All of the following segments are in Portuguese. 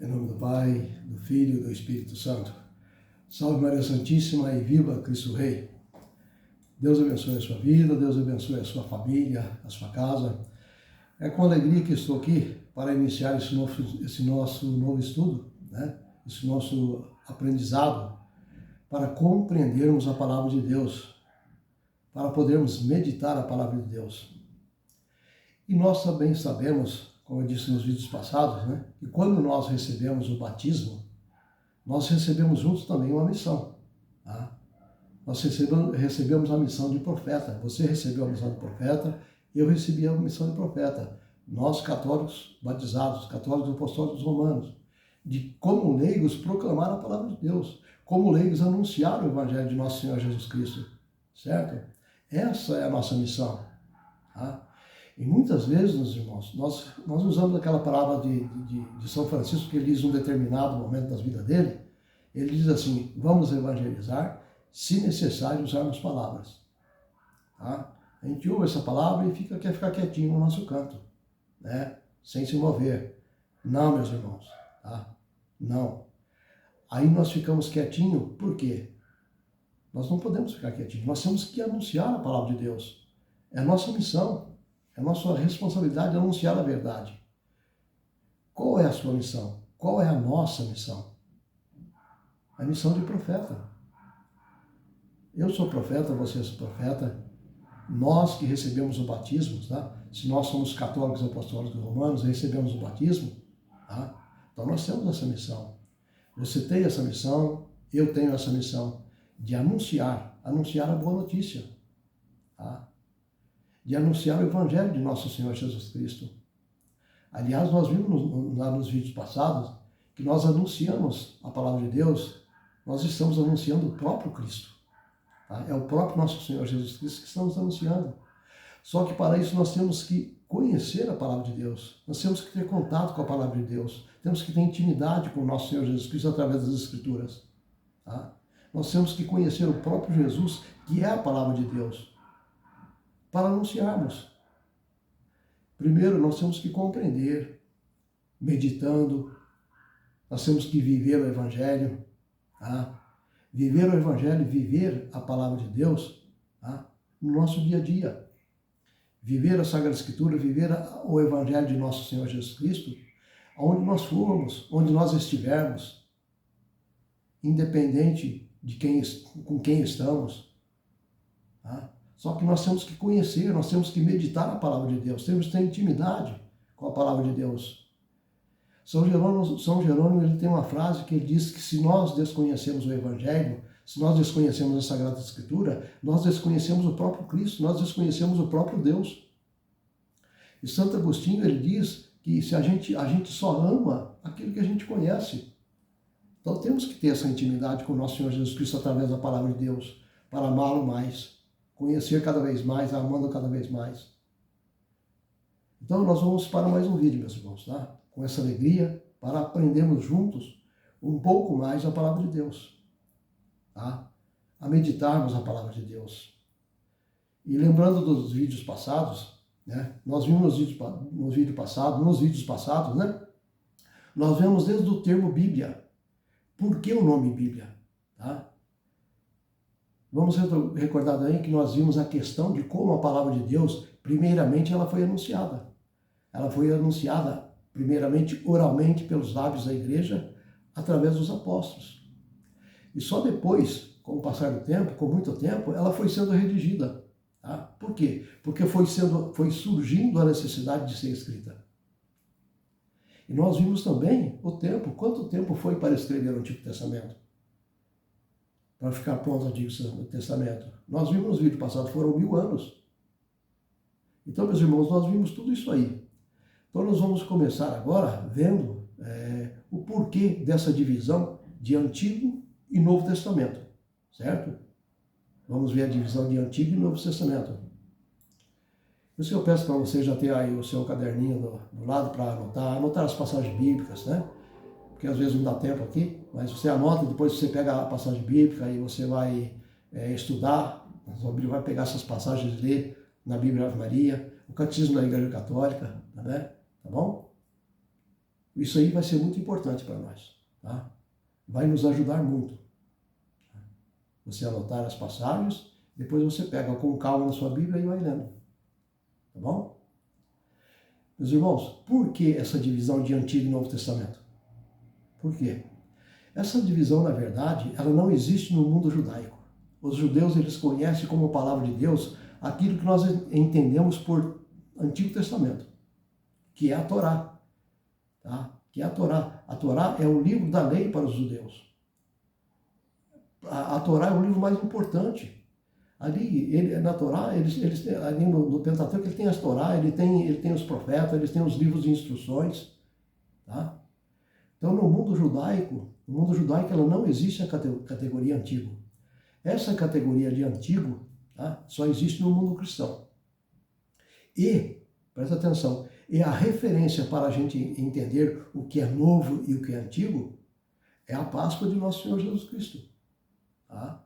Em nome do Pai, do Filho e do Espírito Santo. Salve Maria Santíssima e viva Cristo Rei. Deus abençoe a sua vida, Deus abençoe a sua família, a sua casa. É com alegria que estou aqui para iniciar esse nosso novo estudo, esse nosso aprendizado, para compreendermos a palavra de Deus, para podermos meditar a palavra de Deus. E nós também sabemos, como eu disse nos vídeos passados, que quando nós recebemos o batismo, nós recebemos juntos também uma missão. Tá? Nós recebemos a missão de profeta. Você recebeu a missão de profeta, eu recebi a missão de profeta. Nós, católicos batizados, católicos apostólicos romanos, de como leigos proclamar a palavra de Deus, como leigos anunciar o Evangelho de Nosso Senhor Jesus Cristo. Certo? Essa é a nossa missão. Tá? E muitas vezes, meus irmãos, nós usamos aquela palavra de São Francisco, que ele diz em um determinado momento da vida dele, ele diz assim: vamos evangelizar, se necessário usarmos palavras. Tá? A gente ouve essa palavra e quer ficar quietinho no nosso canto, sem se mover. Não, meus irmãos, tá? Não. Aí nós ficamos quietinhos, por quê? Nós não podemos ficar quietinhos, nós temos que anunciar a palavra de Deus. É a nossa missão. É nossa responsabilidade anunciar a verdade. Qual é a sua missão? Qual é a nossa missão? A missão de profeta. Eu sou profeta, você é profeta. Nós que recebemos o batismo, tá? Se nós somos católicos apostólicos romanos, recebemos o batismo, tá? Então nós temos essa missão. Você tem essa missão, eu tenho essa missão de anunciar a boa notícia, tá? De anunciar o Evangelho de Nosso Senhor Jesus Cristo. Aliás, nós vimos lá nos vídeos passados que nós anunciamos a palavra de Deus, nós estamos anunciando o próprio Cristo. Tá? É o próprio Nosso Senhor Jesus Cristo que estamos anunciando. Só que para isso nós temos que conhecer a palavra de Deus, nós temos que ter contato com a palavra de Deus, temos que ter intimidade com o Nosso Senhor Jesus Cristo através das Escrituras. Tá? Nós temos que conhecer o próprio Jesus, que é a palavra de Deus, para anunciarmos. Primeiro, nós temos que compreender, meditando, nós temos que viver o Evangelho, tá? Viver o Evangelho, viver a palavra de Deus, tá? No nosso dia a dia. Viver a Sagrada Escritura, viver o Evangelho de Nosso Senhor Jesus Cristo, onde nós formos, onde nós estivermos, independente com quem estamos, tá? Só que nós temos que conhecer, nós temos que meditar a palavra de Deus, temos que ter intimidade com a palavra de Deus. São Jerônimo ele tem uma frase que ele diz que se nós desconhecemos o Evangelho, se nós desconhecemos a Sagrada Escritura, nós desconhecemos o próprio Cristo, nós desconhecemos o próprio Deus. E Santo Agostinho ele diz que se a gente só ama aquilo que a gente conhece. Então temos que ter essa intimidade com o nosso Senhor Jesus Cristo através da palavra de Deus, para amá-lo mais. Conhecer cada vez mais, amando cada vez mais. Então nós vamos para mais um vídeo, meus irmãos, tá? Com essa alegria, para aprendermos juntos um pouco mais a palavra de Deus, tá? A meditarmos a palavra de Deus. E lembrando dos vídeos passados, nós vimos nos vídeos passados, nós vemos desde o termo Bíblia. Por que o nome Bíblia? Tá? Vamos recordar daí que nós vimos a questão de como a palavra de Deus, primeiramente, ela foi anunciada. Ela foi anunciada, primeiramente, oralmente pelos lábios da igreja, através dos apóstolos. E só depois, com o passar do tempo, com muito tempo, ela foi sendo redigida. Tá? Por quê? Porque foi surgindo a necessidade de ser escrita. E nós vimos também o tempo, quanto tempo foi para escrever o Antigo Testamento? Para ficar pronto o Antigo Testamento. Nós vimos no vídeo passado, foram 1000 anos. Então, meus irmãos, nós vimos tudo isso aí. Então, nós vamos começar agora vendo o porquê dessa divisão de Antigo e Novo Testamento, certo? Vamos ver a divisão de Antigo e Novo Testamento. Isso eu peço para você já ter aí o seu caderninho do lado para anotar as passagens bíblicas, porque às vezes não dá tempo aqui, mas você anota, depois você pega a passagem bíblica e você vai estudar, a sua Bíblia vai pegar essas passagens e ler na Bíblia Ave Maria, o Catecismo da Igreja Católica, tá bom? Isso aí vai ser muito importante para nós, tá? Vai nos ajudar muito. Você anotar as passagens, depois você pega com calma na sua Bíblia e vai lendo. Tá bom? Meus irmãos, por que essa divisão de Antigo e Novo Testamento? Por quê? Essa divisão, na verdade, ela não existe no mundo judaico. Os judeus, eles conhecem como palavra de Deus aquilo que nós entendemos por Antigo Testamento, que é a Torá. Tá? Que é a Torá. A Torá é o livro da lei para os judeus. A Torá é o livro mais importante. Ali, na Torá, ali no Pentateuco, ele tem as Torá, ele tem os profetas, ele tem os livros de instruções. Tá? Então, no mundo judaico ela não existe a categoria antigo. Essa categoria de antigo, tá, só existe no mundo cristão. E, presta atenção, e a referência para a gente entender o que é novo e o que é antigo é a Páscoa de Nosso Senhor Jesus Cristo. Tá?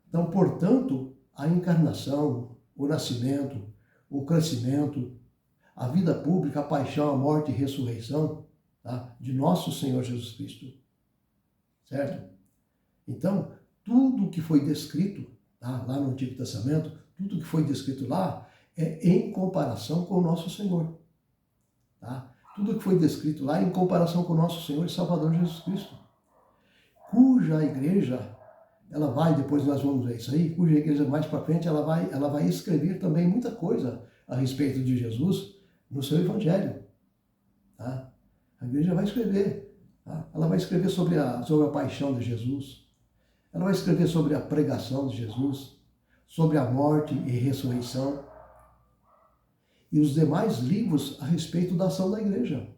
Então, portanto, a encarnação, o nascimento, o crescimento, a vida pública, a paixão, a morte e ressurreição, tá, de Nosso Senhor Jesus Cristo. Certo? Então, tudo que foi descrito, tá, lá no Antigo Testamento, tudo que foi descrito lá é em comparação com o nosso Senhor. Tá? Tudo que foi descrito lá é em comparação com o nosso Senhor e Salvador Jesus Cristo. Cuja igreja, ela vai, depois nós vamos ver isso aí, cuja igreja mais para frente, ela vai escrever também muita coisa a respeito de Jesus no seu Evangelho. Tá? A igreja vai escrever. Tá? Ela vai escrever sobre a paixão de Jesus. Ela vai escrever sobre a pregação de Jesus, sobre a morte e ressurreição. E os demais livros a respeito da ação da igreja.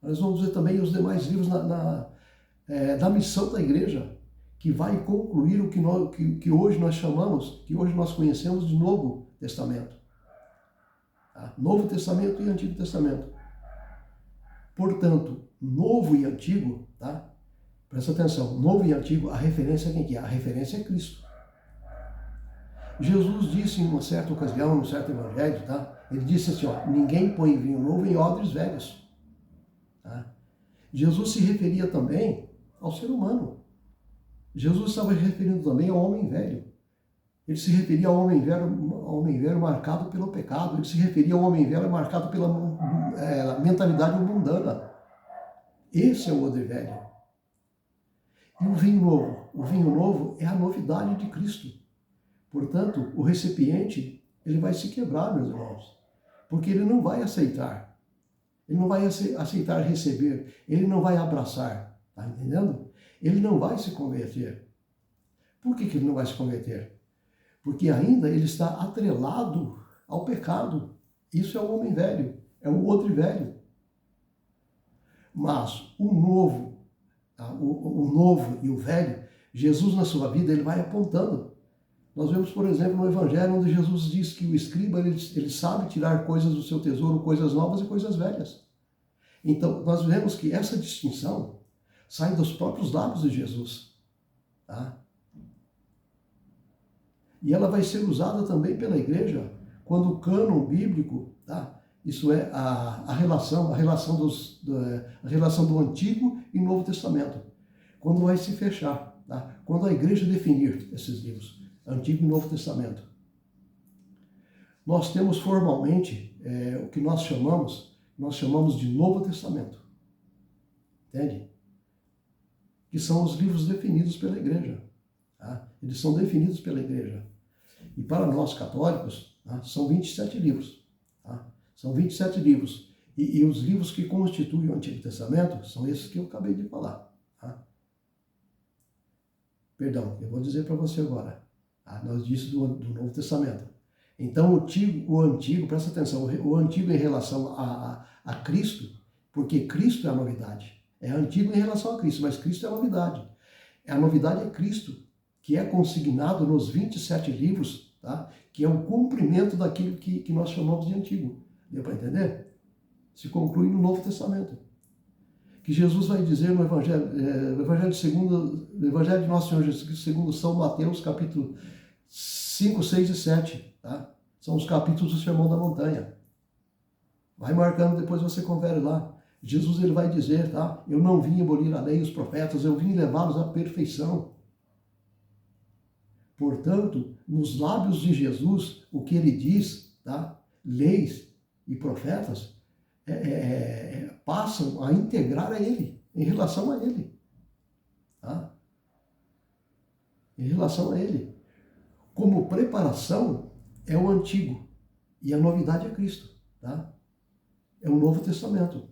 Nós vamos ver também os demais livros da missão da igreja, que vai concluir o que hoje nós chamamos, que hoje nós conhecemos de Novo Testamento. Tá? Novo Testamento e Antigo Testamento. Portanto, Novo e Antigo, tá? Presta atenção, Novo e Antigo, a referência é quem que é? A referência é Cristo. Jesus disse em uma certa ocasião, num certo evangelho, tá? Ele disse assim, ó, ninguém põe vinho novo em odres velhos. Tá? Jesus se referia também ao ser humano. Jesus estava referindo também ao homem velho. Ele se referia ao homem velho marcado pelo pecado. Ele se referia ao homem velho marcado pela mentalidade mundana. Esse é o odre velho. E o vinho novo? O vinho novo é a novidade de Cristo. Portanto, o recipiente, ele vai se quebrar, meus irmãos. Porque ele não vai aceitar. Ele não vai aceitar receber. Ele não vai abraçar. Está entendendo? Ele não vai se converter. Por que ele não vai se converter? Porque ainda ele está atrelado ao pecado. Isso é o homem velho. É o odre velho. Mas o novo, tá? o novo e o velho, Jesus na sua vida, ele vai apontando. Nós vemos, por exemplo, no Evangelho, onde Jesus diz que o escriba, ele sabe tirar coisas do seu tesouro, coisas novas e coisas velhas. Então, nós vemos que essa distinção sai dos próprios lábios de Jesus. Tá? E ela vai ser usada também pela igreja quando o cânon bíblico, tá? Isso é a relação do Antigo e Novo Testamento, quando vai se fechar, tá? Quando a igreja definir esses livros, Antigo e Novo Testamento. Nós temos formalmente o que nós chamamos de Novo Testamento, entende? Que são os livros definidos pela igreja, tá? Eles são definidos pela igreja. E para nós católicos, tá? São 27 livros, tá? São 27 livros. E os livros que constituem o Antigo Testamento são esses que eu acabei de falar. Tá? Perdão, eu vou dizer para você agora. Tá? Nós disse do Novo Testamento. Então, o Antigo, presta atenção, o Antigo em relação a Cristo, porque Cristo é a novidade. É Antigo em relação a Cristo, mas Cristo é a novidade. A novidade é Cristo, que é consignado nos 27 livros, tá? Que é o cumprimento daquilo que nós chamamos de Antigo. Deu para entender? Se conclui no Novo Testamento. Que Jesus vai dizer no Evangelho de Nosso Senhor Jesus Cristo, segundo São Mateus, capítulo 5, 6 e 7. Tá? São os capítulos do Sermão da Montanha. Vai marcando, depois você confere lá. Jesus ele vai dizer, tá? Eu não vim abolir a lei e os profetas, eu vim levá-los à perfeição. Portanto, nos lábios de Jesus, o que ele diz, tá? Leis e profetas passam a integrar a ele, em relação a ele. Tá? Em relação a ele. Como preparação é o antigo e a novidade é Cristo. Tá? É o Novo Testamento.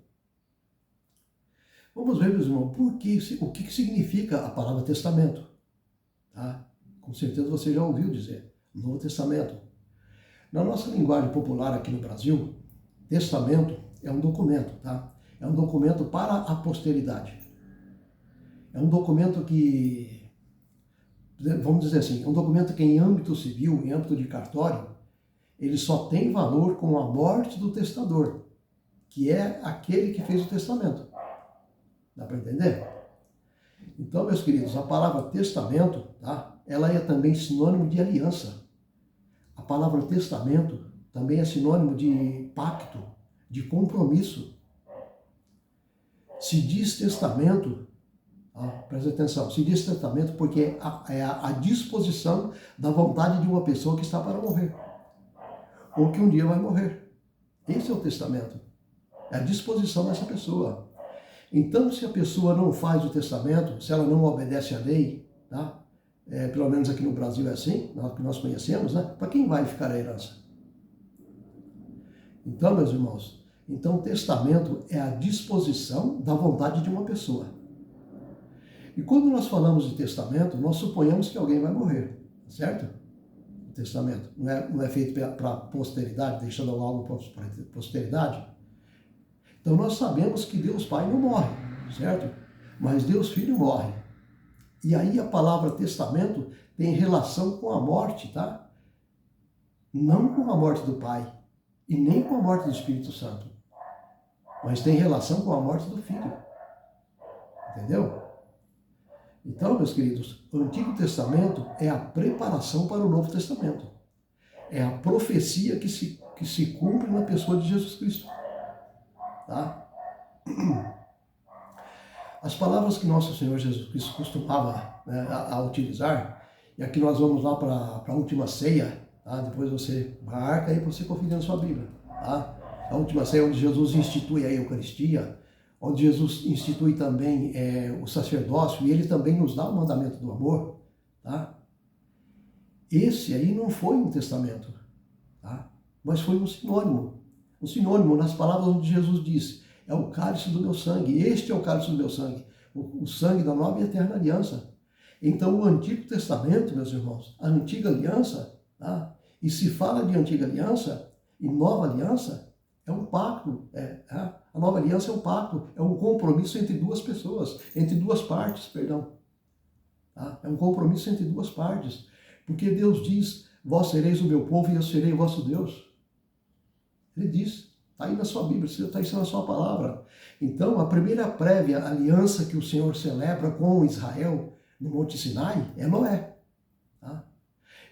Vamos ver, meus irmãos, o que significa a palavra testamento. Tá? Com certeza você já ouviu dizer, Novo Testamento. Na nossa linguagem popular aqui no Brasil, testamento é um documento, tá? É um documento para a posteridade. É um documento que, vamos dizer assim, é um documento que em âmbito civil, em âmbito de cartório, ele só tem valor com a morte do testador, que é aquele que fez o testamento. Dá para entender? Então, meus queridos, a palavra testamento, tá? Ela é também sinônimo de aliança. A palavra testamento também é sinônimo de pacto, de compromisso. Se diz testamento, presta atenção, se diz testamento porque é a disposição da vontade de uma pessoa que está para morrer, ou que um dia vai morrer. Esse é o testamento, é a disposição dessa pessoa. Então, se a pessoa não faz o testamento, se ela não obedece à lei, tá? Pelo menos aqui no Brasil é assim, que nós conhecemos, né? Para quem vai ficar a herança? Então, meus irmãos, então o testamento é a disposição da vontade de uma pessoa. E quando nós falamos de testamento, nós suponhamos que alguém vai morrer, certo? O testamento não é feito para a posteridade, deixando algo para a posteridade. Então nós sabemos que Deus Pai não morre, certo? Mas Deus Filho morre. E aí a palavra testamento tem relação com a morte, tá? Não com a morte do Pai e nem com a morte do Espírito Santo, mas tem relação com a morte do Filho. Entendeu? Então, meus queridos, o Antigo Testamento é a preparação para o Novo Testamento. É a profecia que se cumpre na pessoa de Jesus Cristo. Tá? As palavras que nosso Senhor Jesus Cristo costumava, né, a utilizar, e aqui nós vamos lá para a última ceia, tá? Depois você marca aí para você conferir na sua Bíblia. Tá? A última ceia onde Jesus institui a Eucaristia, onde Jesus institui também o sacerdócio, e ele também nos dá o mandamento do amor. Tá? Esse aí não foi um testamento, tá? Mas foi um sinônimo. Um sinônimo nas palavras onde Jesus disse, é o cálice do meu sangue, este é o cálice do meu sangue, o sangue da nova e eterna aliança. Então o Antigo Testamento, meus irmãos, a antiga aliança, tá? E se fala de antiga aliança e nova aliança, é um pacto, a nova aliança é um pacto, é um compromisso entre duas pessoas, entre duas partes, perdão. Tá? É um compromisso entre duas partes, porque Deus diz, vós sereis o meu povo e eu serei o vosso Deus. Ele diz, está aí na sua Bíblia, está isso na sua palavra. Então, a primeira prévia aliança que o Senhor celebra com Israel no Monte Sinai é Noé. Tá?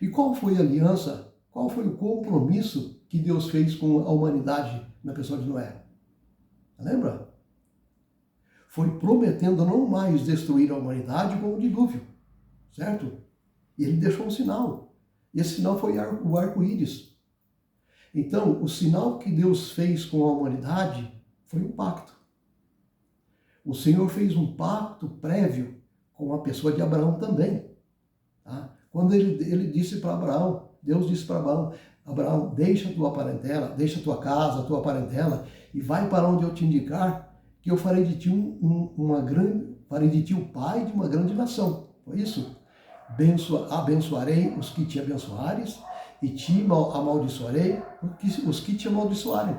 E qual foi a aliança, qual foi o compromisso que Deus fez com a humanidade na pessoa de Noé? Lembra? Foi prometendo não mais destruir a humanidade com o dilúvio, certo? E ele deixou um sinal. E esse sinal foi o arco-íris. Então, o sinal que Deus fez com a humanidade foi um pacto. O Senhor fez um pacto prévio com a pessoa de Abraão também. Tá? Quando ele disse para Abraão, Deus disse para Abraão, Abraão, deixa a tua parentela, deixa a tua casa, a tua parentela, e vai para onde eu te indicar, que eu farei de ti farei de ti o pai de uma grande nação. Foi isso? Abençoarei os que te abençoares, e te amaldiçoarei os que te amaldiçoarem.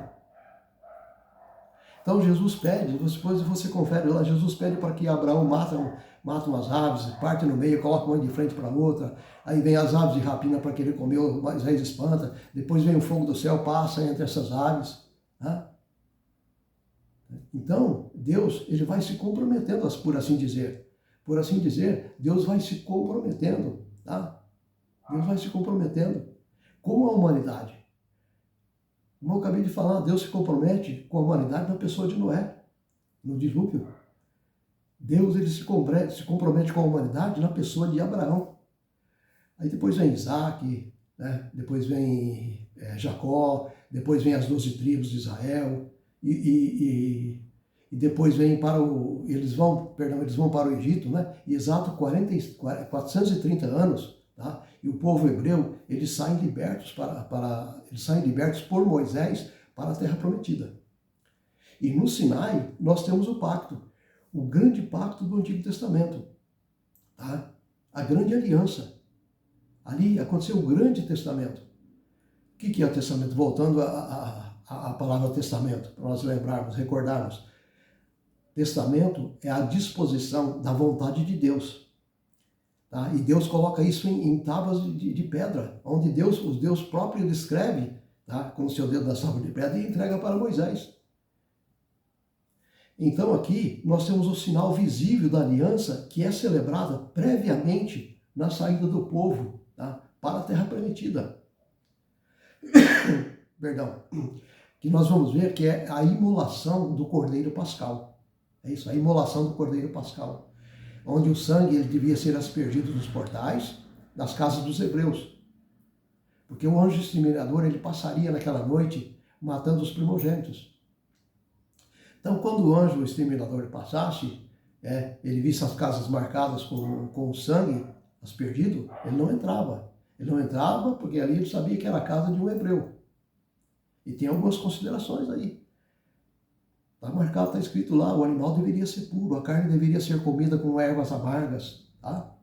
Então Jesus pede, depois você confere lá, Jesus pede para que Abraão mata umas aves, parte no meio, coloca uma de frente para a outra, aí vem as aves de rapina para querer comer, Moisés espanta, depois vem o fogo do céu, passa entre essas aves. Tá? Então, Deus, ele vai se comprometendo, por assim dizer. Por assim dizer, Deus vai se comprometendo. Tá? Deus vai se comprometendo com a humanidade. Como eu acabei de falar, Deus se compromete com a humanidade na pessoa de Noé. no dilúvio. Deus ele se compromete com a humanidade na pessoa de Abraão. Aí depois vem Isaac, né? Depois vem Jacó, depois vem as 12 tribos de Israel, e depois vem eles vão para o Egito, né? E exato 430 anos, tá? E o povo hebreu, eles saem libertos por Moisés para a terra prometida. E no Sinai nós temos o pacto, o grande pacto do Antigo Testamento, tá? A grande aliança. Ali aconteceu o grande testamento. O que é o testamento? Voltando à palavra testamento, para nós lembrarmos, recordarmos. Testamento é a disposição da vontade de Deus. Tá? E Deus coloca isso em tábuas de pedra, onde o Deus próprio escreve, tá? Com o seu dedo das tábuas de pedra e entrega para Moisés. Então aqui nós temos o sinal visível da aliança que é celebrada previamente na saída do povo, tá? Para a terra prometida. Perdão. Que nós vamos ver que é a imolação do Cordeiro Pascal. É isso, a imolação do Cordeiro Pascal. Onde o sangue ele devia ser aspergido nos portais das casas dos hebreus. Porque o anjo exterminador ele passaria naquela noite matando os primogênitos. Então, quando o anjo exterminador passasse, ele visse as casas marcadas com o sangue aspergido, ele não entrava. Ele não entrava porque ali ele sabia que era a casa de um hebreu. E tem algumas considerações aí. Está marcado, está escrito lá, o animal deveria ser puro, a carne deveria ser comida com ervas amargas. Tá?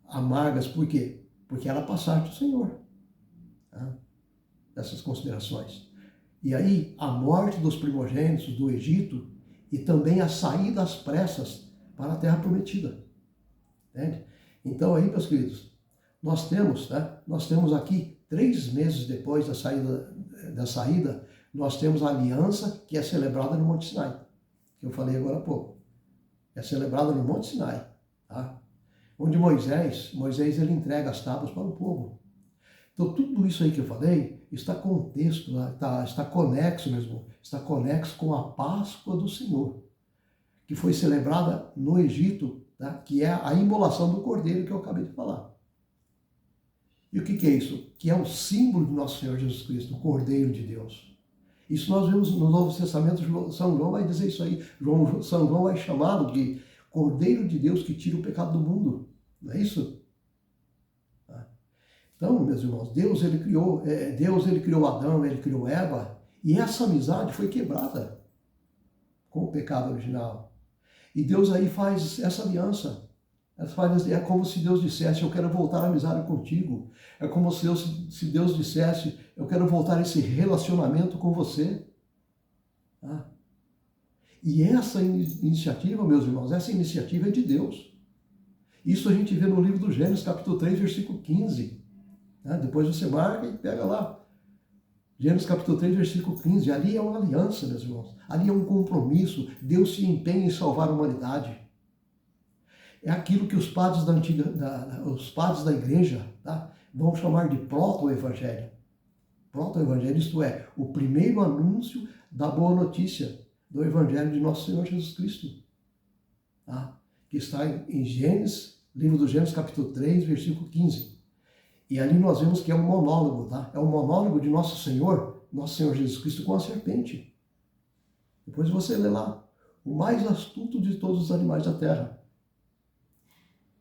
Amargas, por quê? Porque era a passagem do Senhor. Tá? Essas considerações. E aí, a morte dos primogênitos do Egito e também a saída às pressas para a terra prometida. Entende? Então aí, meus queridos, nós temos aqui 3 meses depois da saída, nós temos a aliança que é celebrada no Monte Sinai, que eu falei agora há pouco. É celebrada no Monte Sinai, tá? Onde Moisés ele entrega as tábuas para o povo. Então tudo isso aí que eu falei está contexto, está conexo mesmo, está conexo com a Páscoa do Senhor, que foi celebrada no Egito, tá? Que é a imolação do Cordeiro que eu acabei de falar. E o que é isso? Que é o símbolo do nosso Senhor Jesus Cristo, o Cordeiro de Deus. Isso nós vemos no Novo Testamento, São João vai dizer isso aí. São João vai chamá-lo de Cordeiro de Deus que tira o pecado do mundo. Não é isso? Então, meus irmãos, Deus ele criou Adão, ele criou Eva, e essa amizade foi quebrada com o pecado original. E Deus aí faz essa aliança. É como se Deus dissesse, eu quero voltar à amizade contigo. É como se Deus dissesse, eu quero voltar a esse relacionamento com você. Tá? E essa iniciativa, meus irmãos, essa iniciativa é de Deus. Isso a gente vê no livro do Gênesis, capítulo 3, versículo 15. Depois você marca e pega lá. Gênesis capítulo 3, versículo 15. Ali é uma aliança, meus irmãos. Ali é um compromisso. Deus se empenha em salvar a humanidade. É aquilo que os padres da igreja, tá, vão chamar de proto-evangelho. Proto-evangelho, isto é, o primeiro anúncio da boa notícia do evangelho de nosso Senhor Jesus Cristo. Tá? Que está em Gênesis, livro do Gênesis capítulo 3, versículo 15. E ali nós vemos que é um monólogo, tá? É um monólogo de nosso Senhor Jesus Cristo com a serpente. Depois você lê lá, o mais astuto de todos os animais da terra.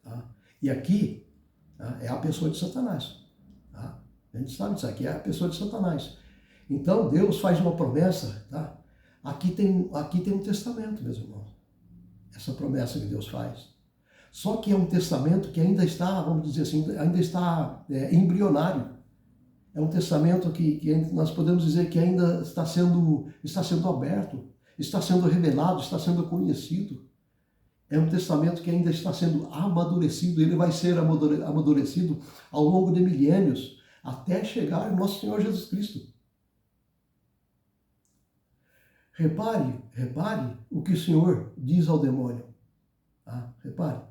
Tá? E aqui é a pessoa de Satanás. Tá? A gente sabe disso aqui, é a pessoa de Satanás. Então Deus faz uma promessa, tá? Aqui tem um testamento, meus irmãos. Essa promessa que Deus faz. Só que é um testamento que ainda está, vamos dizer assim, ainda está embrionário. É um testamento que nós podemos dizer que ainda está sendo aberto, está sendo revelado, está sendo conhecido. É um testamento que ainda está sendo amadurecido, ele vai ser amadurecido ao longo de milênios, até chegar ao nosso Senhor Jesus Cristo. Repare o que o Senhor diz ao demônio. Tá? Repare.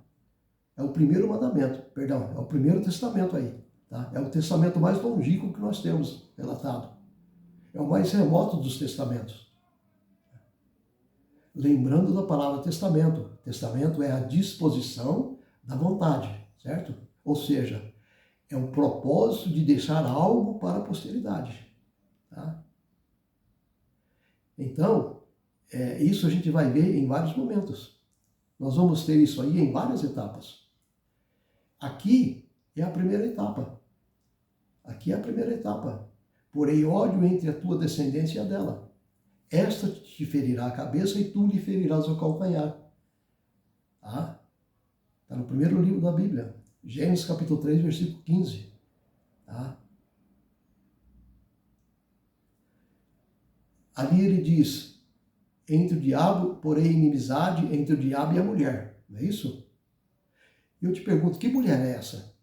É o primeiro mandamento, perdão, é o primeiro testamento aí. Tá? É o testamento mais longínquo que nós temos relatado. É o mais remoto dos testamentos. lembrando da palavra testamento. Testamento é a disposição da vontade, certo? Ou seja, é o propósito de deixar algo para a posteridade. Tá? Então, isso a gente vai ver em vários momentos. Nós vamos ter isso aí em várias etapas. Aqui é a primeira etapa. Aqui é a primeira etapa. Porém, ódio entre a tua descendência e a dela. Esta te ferirá a cabeça e tu lhe ferirás o calcanhar. Tá? Está no primeiro livro da Bíblia. Gênesis capítulo 3, versículo 15. Tá? Ali ele diz, entre o diabo, porém inimizade entre o diabo e a mulher. Não é isso? Eu te pergunto, que mulher é essa?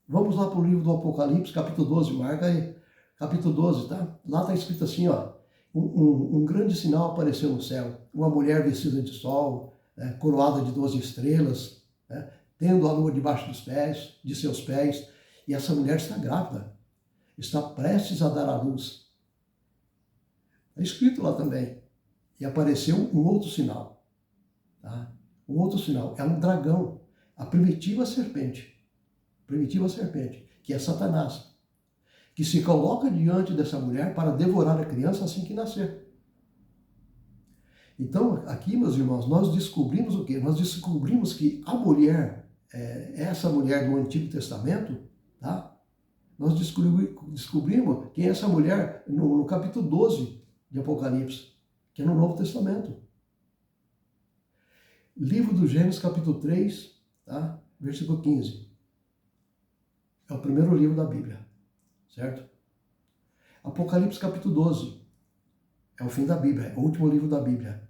Vamos lá para o livro do Apocalipse, capítulo 12, marca aí. Capítulo 12, tá? Lá está escrito assim, ó. Um grande sinal apareceu no céu. Uma mulher vestida de sol, coroada de 12 estrelas, tendo a lua debaixo de seus pés. E essa mulher está grávida. Está prestes a dar à luz. Está escrito lá também. E apareceu um outro sinal. Tá? Um outro sinal. É um dragão. A primitiva serpente. Primitiva serpente. Que é Satanás. Que se coloca diante dessa mulher para devorar a criança assim que nascer. Então, aqui, meus irmãos, nós descobrimos o quê? Nós descobrimos que a mulher, essa mulher do Antigo Testamento, tá? Nós descobrimos quem é essa mulher no capítulo 12 de Apocalipse, que é no Novo Testamento. Livro do Gênesis, capítulo 3, tá? Versículo 15. É o primeiro livro da Bíblia, certo? Apocalipse, capítulo 12. É o fim da Bíblia, é o último livro da Bíblia.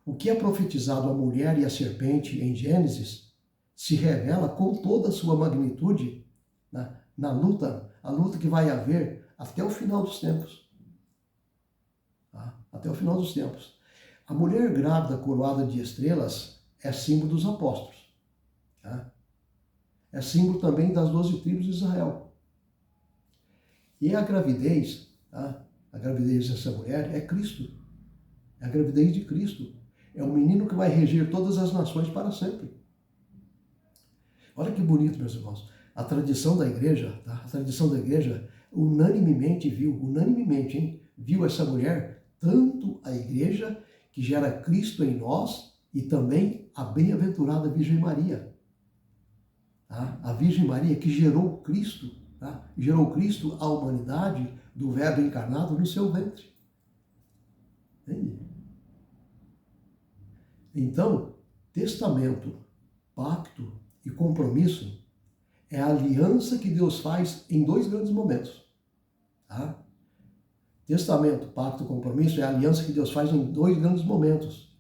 O que é profetizado à mulher e à serpente em Gênesis se revela com toda a sua magnitude na luta, a luta que vai haver até o final dos tempos. Tá? Até o final dos tempos. A mulher grávida coroada de estrelas é símbolo dos apóstolos. Tá? É símbolo também das 12 tribos de Israel. E a gravidez, tá? A gravidez dessa mulher é Cristo. É a gravidez de Cristo. É o menino que vai reger todas as nações para sempre. Olha que bonito, meus irmãos. A tradição da igreja, tá? A tradição da igreja unanimemente viu essa mulher, tanto a igreja que gera Cristo em nós e também a bem-aventurada Virgem Maria. Tá? A Virgem Maria que gerou Cristo, tá? Gerou Cristo à humanidade do Verbo encarnado no seu ventre. Entende? Então, testamento, pacto e compromisso é a aliança que Deus faz em dois grandes momentos. Tá? Testamento, pacto e compromisso é a aliança que Deus faz em dois grandes momentos.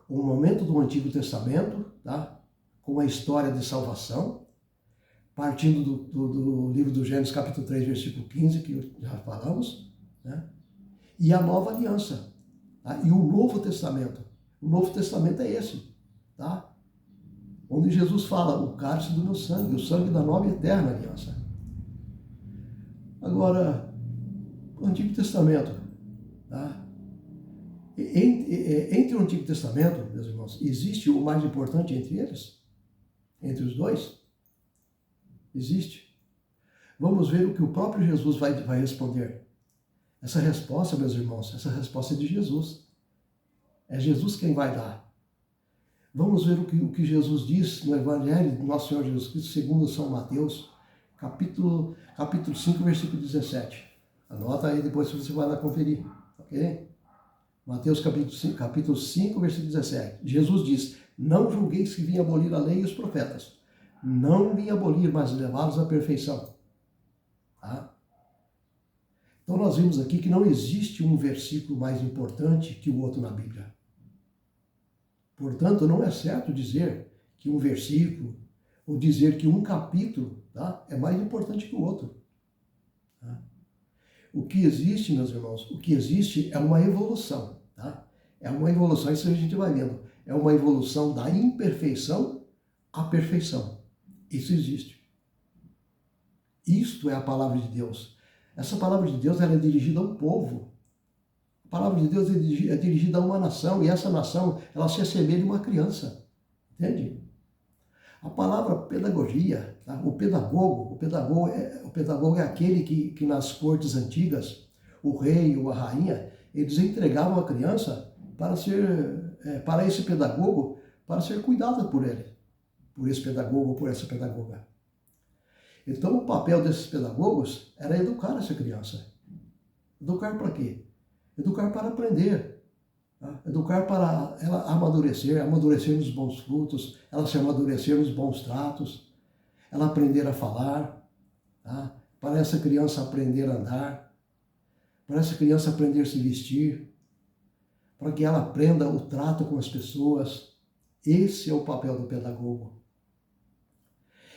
O momento do Antigo Testamento, tá? Com a história de salvação, partindo do livro do Gênesis, capítulo 3, versículo 15, que já falamos, né? E a nova aliança, tá? E o Novo Testamento. O Novo Testamento é esse, tá? Onde Jesus fala, o cálice do meu sangue, o sangue da nova e eterna aliança. Agora, o Antigo Testamento, tá? Entre o Antigo Testamento, meus irmãos, existe o mais importante entre eles? Entre os dois? Existe. Vamos ver o que o próprio Jesus vai responder. Essa resposta, meus irmãos, essa resposta é de Jesus. É Jesus quem vai dar. Vamos ver o que Jesus diz no Evangelho do nosso Senhor Jesus Cristo, segundo São Mateus, capítulo 5, versículo 17. Anota aí, depois você vai lá conferir, ok? Mateus capítulo 5, versículo 17. Jesus diz, não julgueis que vim abolir a lei e os profetas. Não vim abolir, mas levá-los à perfeição. Tá? Então nós vimos aqui que não existe um versículo mais importante que o outro na Bíblia. Portanto, não é certo dizer que um versículo ou dizer que um capítulo, tá, é mais importante que o outro. Tá? O que existe, meus irmãos, o que existe é uma evolução. Tá? É uma evolução, isso a gente vai vendo. É uma evolução da imperfeição à perfeição. Isso existe. Isto é a palavra de Deus. Essa palavra de Deus ela é dirigida ao povo. A palavra de Deus é dirigida a uma nação, e essa nação, ela se assemelha a uma criança. Entende? A palavra pedagogia, tá? O pedagogo é aquele que nas cortes antigas, o rei ou a rainha, eles entregavam a criança para esse pedagogo, para ser cuidada por ele, por esse pedagogo ou por essa pedagoga. Então o papel desses pedagogos era educar essa criança. Educar para quê? Educar para aprender. Tá? Educar para ela amadurecer nos bons frutos, ela se amadurecer nos bons tratos, ela aprender a falar, tá? Para essa criança aprender a andar, para essa criança aprender a se vestir, para que ela aprenda o trato com as pessoas. Esse é o papel do pedagogo.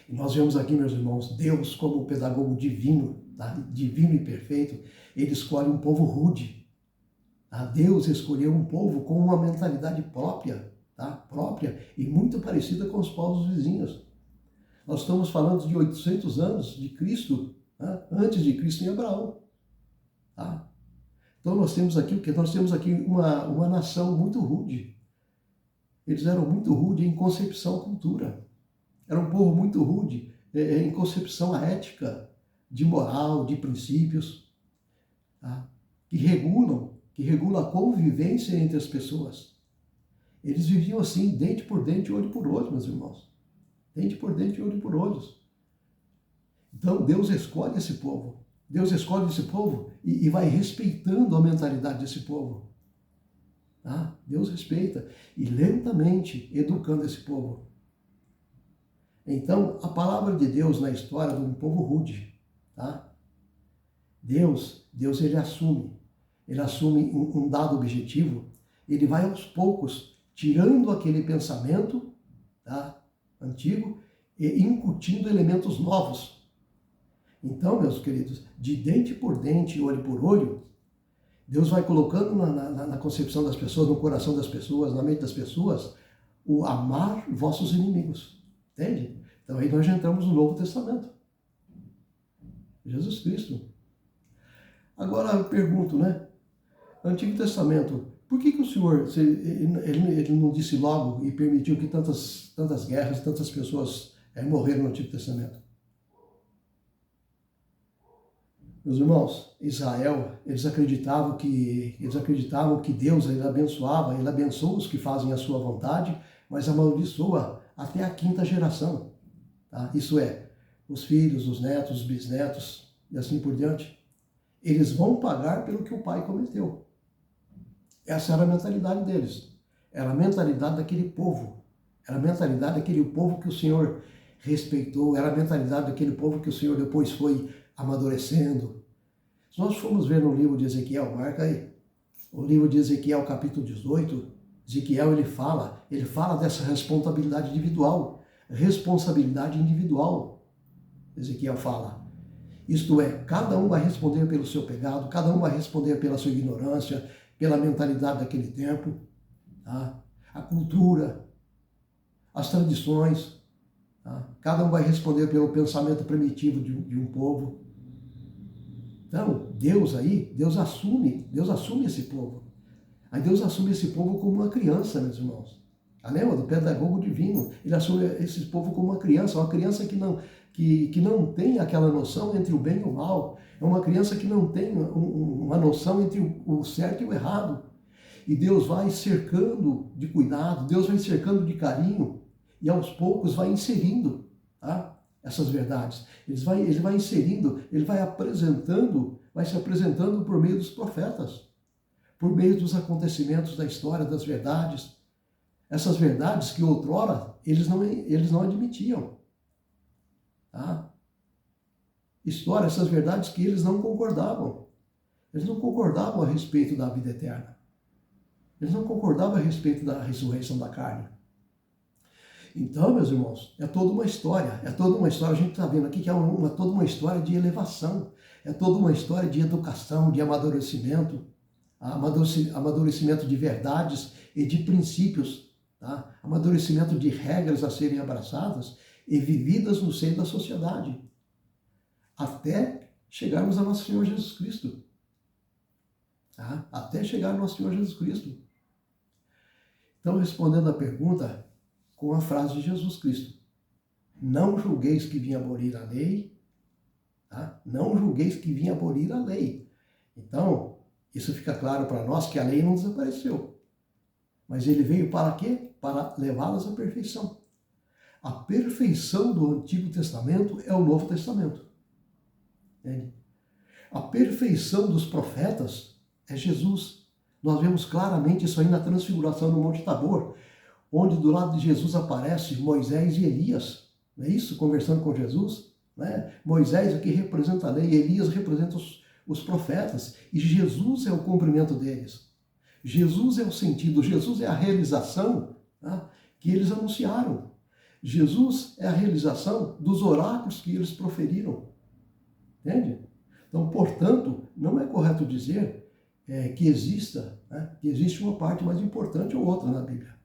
E nós vemos aqui, meus irmãos, Deus como pedagogo divino, tá? Divino e perfeito, ele escolhe um povo rude. Tá? Deus escolheu um povo com uma mentalidade própria, tá? Própria e muito parecida com os povos vizinhos. Nós estamos falando de 800 anos de Cristo, tá? Antes de Cristo em Abraão. Tá? Então nós temos aqui o que? Nós temos aqui uma nação muito rude. Eles eram muito rudes em concepção cultura. Era um povo muito rude em concepção ética, de moral, de princípios, tá? que regula a convivência entre as pessoas. Eles viviam assim, dente por dente, olho por olho, meus irmãos. Dente por dente, olho por olho. Então Deus escolhe esse povo. Deus escolhe esse povo e vai respeitando a mentalidade desse povo. Tá? Deus respeita e lentamente educando esse povo. Então, a palavra de Deus na história de um povo rude, tá? Deus ele assume um dado objetivo, ele vai aos poucos tirando aquele pensamento, tá? Antigo e incutindo elementos novos. Então, meus queridos, de dente por dente, olho por olho, Deus vai colocando na concepção das pessoas, no coração das pessoas, na mente das pessoas, o amar vossos inimigos. Entende? Então aí nós já entramos no Novo Testamento. Jesus Cristo. Agora eu pergunto, né? Antigo Testamento, por que o Senhor, ele não disse logo e permitiu que tantas guerras, tantas pessoas morreram no Antigo Testamento? Meus irmãos, Israel, eles acreditavam que Deus ele abençoa os que fazem a sua vontade, mas amaldiçoa até a 5ª geração. Tá? Isso é, os filhos, os netos, os bisnetos e assim por diante. Eles vão pagar pelo que o pai cometeu. Essa era a mentalidade deles. Era a mentalidade daquele povo. Era a mentalidade daquele povo que o Senhor respeitou. Era a mentalidade daquele povo que o Senhor depois foi amadurecendo. Se nós formos ver no livro de Ezequiel, marca aí, o livro de Ezequiel, capítulo 18, Ezequiel ele fala dessa responsabilidade individual. Responsabilidade individual. Ezequiel fala. Isto é, cada um vai responder pelo seu pecado, cada um vai responder pela sua ignorância, pela mentalidade daquele tempo, tá? A cultura, as tradições, tá? Cada um vai responder pelo pensamento primitivo de um povo. Então, Deus assume esse povo. Aí Deus assume esse povo como uma criança, meus irmãos. Lembra do pedagogo divino? Ele assume esse povo como uma criança que não tem aquela noção entre o bem e o mal. É uma criança que não tem uma noção entre o certo e o errado. E Deus vai cercando de cuidado, Deus vai cercando de carinho e aos poucos vai inserindo, tá? Essas verdades. Ele vai inserindo, ele vai se apresentando por meio dos profetas, por meio dos acontecimentos da história, das verdades. Essas verdades que outrora eles não admitiam. Tá? Essas verdades que eles não concordavam. Eles não concordavam a respeito da vida eterna. Eles não concordavam a respeito da ressurreição da carne. Então, meus irmãos, é toda uma história. A gente está vendo aqui que é toda uma história de elevação. É toda uma história de educação, de amadurecimento. Amadurecimento de verdades e de princípios. Tá? Amadurecimento de regras a serem abraçadas e vividas no seio da sociedade, até chegarmos ao nosso Senhor Jesus Cristo. tá? Até chegar ao nosso Senhor Jesus Cristo. Então, respondendo a pergunta com a frase de Jesus Cristo: não julgueis que vim abolir a lei, tá? Não julgueis que vim abolir a lei. Então, isso fica claro para nós que a lei não desapareceu. Mas ele veio para quê? Para levá-las à perfeição. A perfeição do Antigo Testamento é o Novo Testamento. Entende? A perfeição dos profetas é Jesus. Nós vemos claramente isso aí na transfiguração no Monte Tabor, onde do lado de Jesus aparece Moisés e Elias, não é isso? Conversando com Jesus. Né? Moisés aqui representa a lei, Elias representa os profetas, e Jesus é o cumprimento deles. Jesus é o sentido, Jesus é a realização, tá? Que eles anunciaram. Jesus é a realização dos oráculos que eles proferiram. Entende? Então, portanto, não é correto dizer que exista, né, que existe uma parte mais importante ou outra na Bíblia.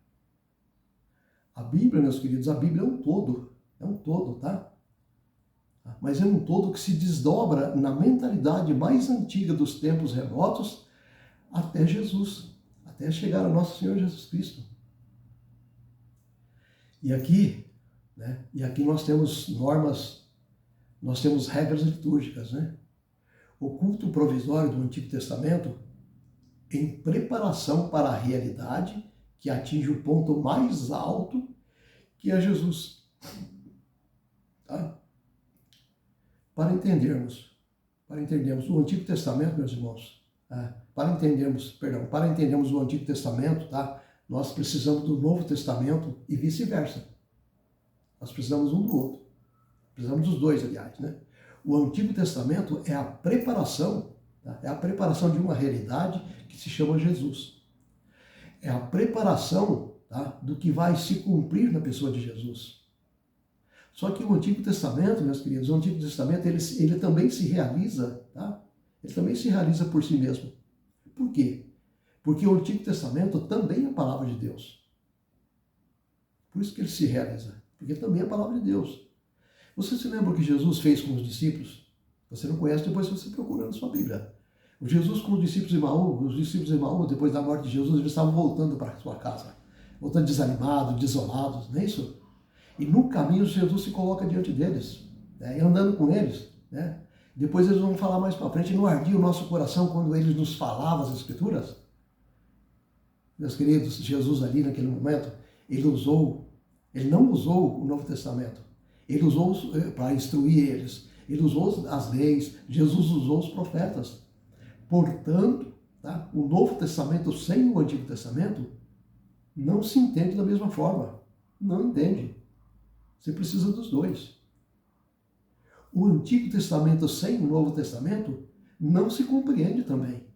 A Bíblia, meus queridos, a Bíblia é um todo, tá? Mas é um todo que se desdobra na mentalidade mais antiga dos tempos remotos até Jesus, até chegar ao nosso Senhor Jesus Cristo. E aqui nós temos normas, nós temos regras litúrgicas, né? O culto provisório do Antigo Testamento, em preparação para a realidade que atinge o ponto mais alto, que é Jesus. Tá? Para entendermos o Antigo Testamento, meus irmãos, para entendermos o Antigo Testamento, tá? Nós precisamos do Novo Testamento e vice-versa. Nós precisamos um do outro. Precisamos dos dois, aliás, né? O Antigo Testamento é a preparação, tá? É a preparação de uma realidade que se chama Jesus. É a preparação, tá, do que vai se cumprir na pessoa de Jesus. Só que o Antigo Testamento, meus queridos, o Antigo Testamento, ele também se realiza, tá? Ele também se realiza por si mesmo. Por quê? Porque o Antigo Testamento também é a palavra de Deus. Por isso que ele se realiza. Porque também é a palavra de Deus. Você se lembra o que Jesus fez com os discípulos? Você não conhece, depois você procura na sua Bíblia. O Jesus com os discípulos de Emaús, depois da morte de Jesus, eles estavam voltando para a sua casa. Voltando desanimados, desolados, não é isso? E no caminho Jesus se coloca diante deles, né? E andando com eles, né? Depois eles vão falar mais para frente, não ardia o nosso coração quando eles nos falavam as Escrituras? Meus queridos, Jesus ali naquele momento, ele não usou o Novo Testamento, ele usou para instruir eles, ele usou as leis, Jesus usou os profetas. Portanto, tá, o Novo Testamento sem o Antigo Testamento não se entende da mesma forma, não entende. Você precisa dos dois. O Antigo Testamento sem o Novo Testamento não se compreende também.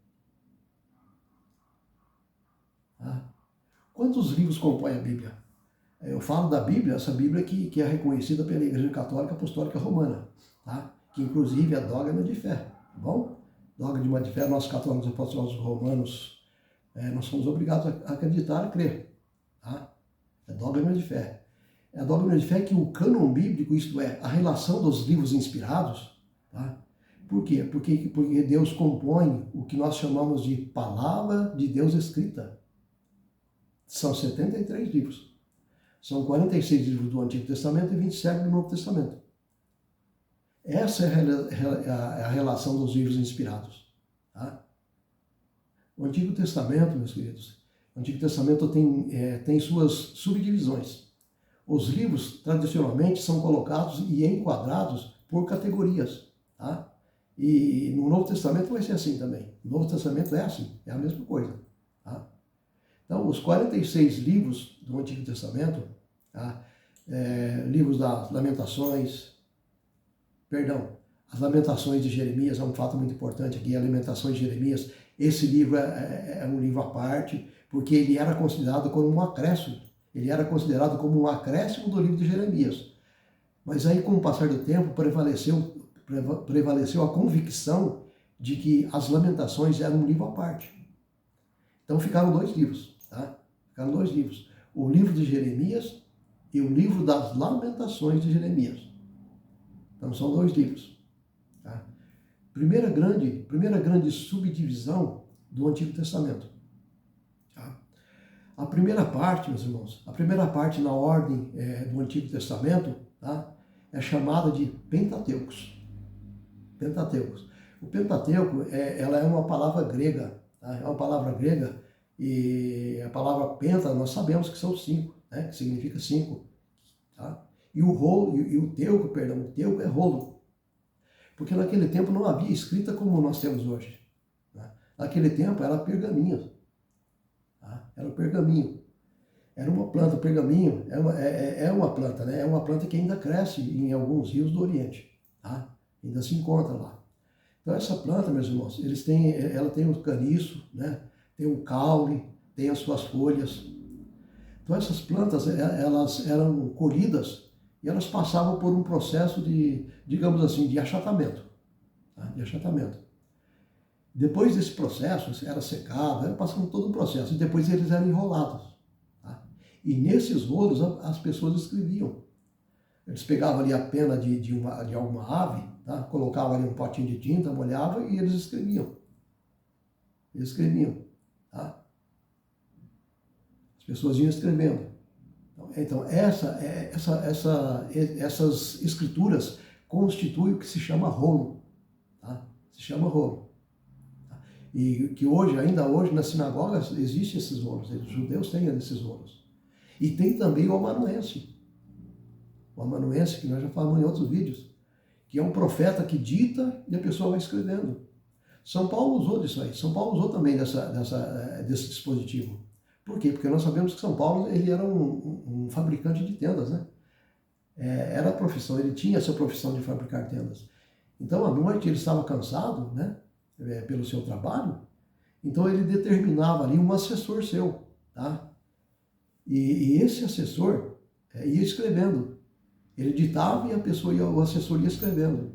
Quantos livros compõem a Bíblia? Eu falo da Bíblia, essa Bíblia que é reconhecida pela Igreja Católica Apostólica Romana, tá? Que inclusive é dogma de fé, tá bom? Dogma de fé, nós católicos apostólicos romanos, nós somos obrigados a acreditar e crer, tá? É dogma de fé. É a dogma de fé que o cânon bíblico, isto é, a relação dos livros inspirados, tá? Por quê? Porque Deus compõe o que nós chamamos de palavra de Deus escrita. São 73 livros. São 46 livros do Antigo Testamento e 27 do Novo Testamento. Essa é a relação dos livros inspirados. Tá? O Antigo Testamento, meus queridos, o Antigo Testamento tem suas subdivisões. Os livros, tradicionalmente, são colocados e enquadrados por categorias. Tá? E no Novo Testamento vai ser assim também. No Novo Testamento é assim, é a mesma coisa. Tá? Então, os 46 livros do Antigo Testamento, tá? Livros das Lamentações, as Lamentações de Jeremias é um fato muito importante aqui, as Lamentações de Jeremias, esse livro é um livro à parte, porque ele era considerado como um acréscimo, do livro de Jeremias. Mas aí, com o passar do tempo, prevaleceu a convicção de que as Lamentações eram um livro à parte. Então ficaram dois livros, tá? Ficaram dois livros. O livro de Jeremias e o livro das Lamentações de Jeremias. Então são dois livros. Tá? Primeira grande subdivisão do Antigo Testamento. Tá? A primeira parte, meus irmãos, a primeira parte na ordem do Antigo Testamento, tá? É chamada de Pentateucos. Pentateucos. O Pentateuco, ela é uma palavra grega, tá? É uma palavra grega, e a palavra penta, nós sabemos que são 5, né? Que significa 5. Tá? E o teuco, perdão, o teuco é rolo. Porque naquele tempo não havia escrita como nós temos hoje. Né? Naquele tempo era pergaminho. Tá? Era o pergaminho. Era uma planta, o pergaminho é uma planta, né? É uma planta que ainda cresce em alguns rios do Oriente. Tá? Ainda se encontra lá. Então essa planta, meus irmãos, ela tem um caniço, né? Tem um caule, tem as suas folhas. Então essas plantas, elas eram colhidas e elas passavam por um processo de, digamos assim, de achatamento. Tá? De achatamento. Depois desse processo, era secado, era passando todo um processo, e depois eles eram enrolados. Tá? E nesses rolos as pessoas escreviam. Eles pegavam ali a pena de alguma ave, tá? Colocavam ali um potinho de tinta, molhavam e eles escreviam. Eles escreviam. Tá? As pessoas iam escrevendo. Então essas escrituras constituem o que se chama rolo. Tá? Se chama rolo. Tá? E que ainda hoje, nas sinagogas, existem esses rolos. Os judeus têm esses rolos. E tem também o amanuense. O amanuense, que nós já falamos em outros vídeos, que é um profeta que dita e a pessoa vai escrevendo. São Paulo usou disso aí. São Paulo usou também desse dispositivo. Por quê? Porque nós sabemos que São Paulo ele era um fabricante de tendas, né? Era a profissão, ele tinha essa profissão de fabricar tendas. Então, à noite, ele estava cansado, né? Pelo seu trabalho. Então, ele determinava ali um assessor seu, tá? E esse assessor ia escrevendo. Ele ditava e o assessor ia escrevendo.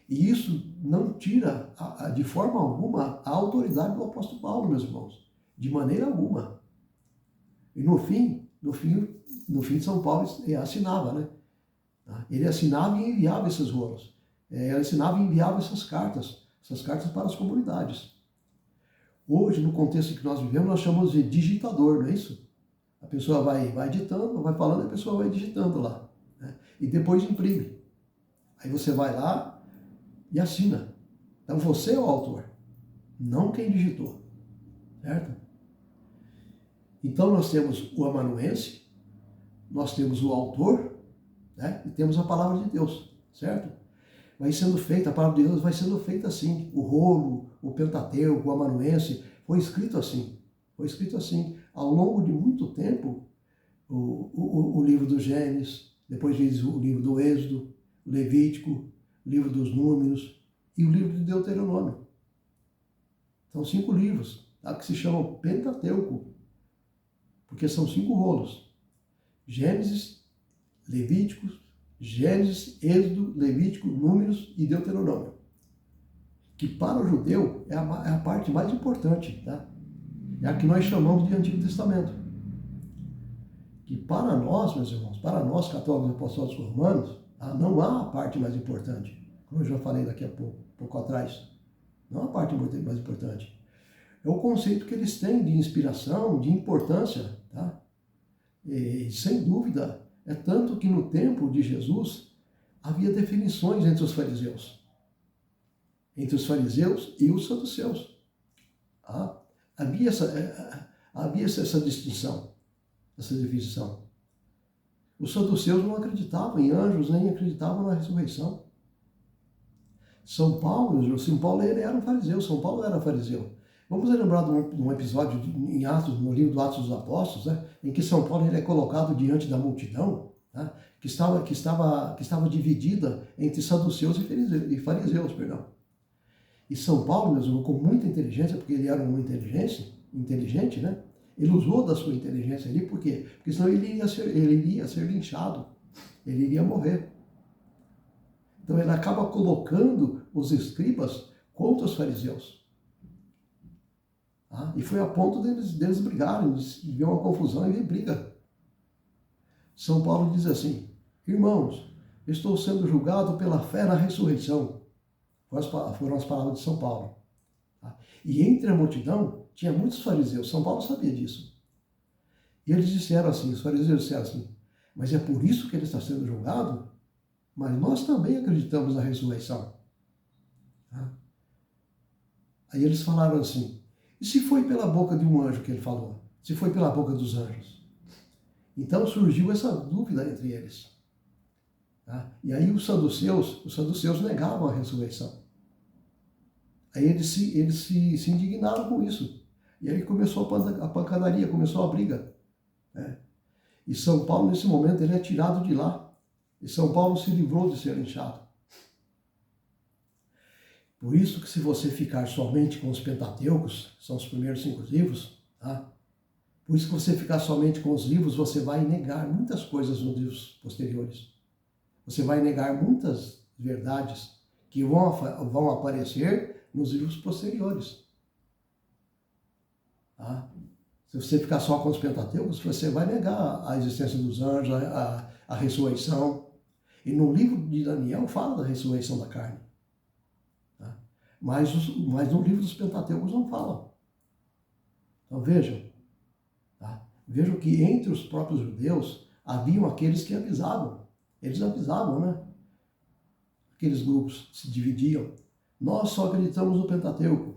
E isso não tira, de forma alguma, a autoridade do apóstolo Paulo, meus irmãos. De maneira alguma. E no fim, São Paulo assinava, né? Ele assinava e enviava esses rolos. Ele assinava e enviava essas cartas para as comunidades. Hoje, no contexto que nós vivemos, nós chamamos de digitador, não é isso? A pessoa vai digitando, vai falando, e a pessoa vai digitando lá. Né? E depois imprime. Aí você vai lá e assina. Então você é o autor, não quem digitou. Certo? Então nós temos o amanuense, nós temos o autor, né? E temos a palavra de Deus, certo? Vai sendo feita, a palavra de Deus vai sendo feita assim. O rolo, o Pentateuco, o amanuense, foi escrito assim. Foi escrito assim. Ao longo de muito tempo, o livro do Gênesis, depois diz o livro do Êxodo, Levítico, o livro dos Números e o livro de Deuteronômio. São 5 livros, tá? Que se chamam Pentateuco, porque são 5 rolos. Gênesis, Levítico, Gênesis, Êxodo, Levítico, Números e Deuteronômio. Que para o judeu é a parte mais importante, tá? É a que nós chamamos de Antigo Testamento. Que para nós, meus irmãos, para nós católicos apostólicos romanos, tá? Não há a parte mais importante. Como eu já falei daqui a pouco atrás. Não há a parte mais importante. É o conceito que eles têm de inspiração, de importância, tá? E, sem dúvida, é tanto que no tempo de Jesus havia definições entre os fariseus. Entre os fariseus e os saduceus. Tá? Havia essa distinção, essa definição. Os saduceus não acreditavam em anjos, nem acreditavam na ressurreição. São Paulo ele era um fariseu, São Paulo era fariseu. Vamos lembrar de um episódio em Atos, no livro do Atos dos Apóstolos, né, em que São Paulo ele é colocado diante da multidão, né, que estava dividida entre saduceus e fariseus, perdão. E São Paulo, mesmo, com muita inteligência, porque ele era um inteligente, né, ele usou da sua inteligência ali, por quê? Porque senão ele iria ser linchado, ele iria morrer. Então ele acaba colocando os escribas contra os fariseus. E foi a ponto deles brigarem, de ver uma confusão e ver briga. São Paulo diz assim: irmãos, estou sendo julgado pela fé na ressurreição. Foram as palavras de São Paulo. Tá? E entre a multidão tinha muitos fariseus. São Paulo sabia disso. E eles disseram assim, os fariseus disseram assim, mas é por isso que ele está sendo julgado? Mas nós também acreditamos na ressurreição. Tá? Aí eles falaram assim, e se foi pela boca de um anjo que ele falou? Se foi pela boca dos anjos? Então surgiu essa dúvida entre eles. Tá? E aí os saduceus negavam a ressurreição. Aí eles se indignaram com isso. E aí começou a pancadaria, começou a briga. Né? E São Paulo, nesse momento, ele é tirado de lá. E São Paulo se livrou de ser linchado. Por isso que se você ficar somente com os Pentateucos, são os primeiros 5 livros, tá? Por isso que você ficar somente com os livros, você vai negar muitas coisas nos livros posteriores. Você vai negar muitas verdades que vão aparecer nos livros posteriores. Tá? Se você ficar só com os Pentateucos, você vai negar a existência dos anjos, a ressurreição. E no livro de Daniel fala da ressurreição da carne. Tá? Mas no livro dos Pentateucos não fala. Então vejam. Tá? Vejam que entre os próprios judeus haviam aqueles que avisavam. Eles avisavam, né? Aqueles grupos se dividiam. Nós só acreditamos no Pentateuco.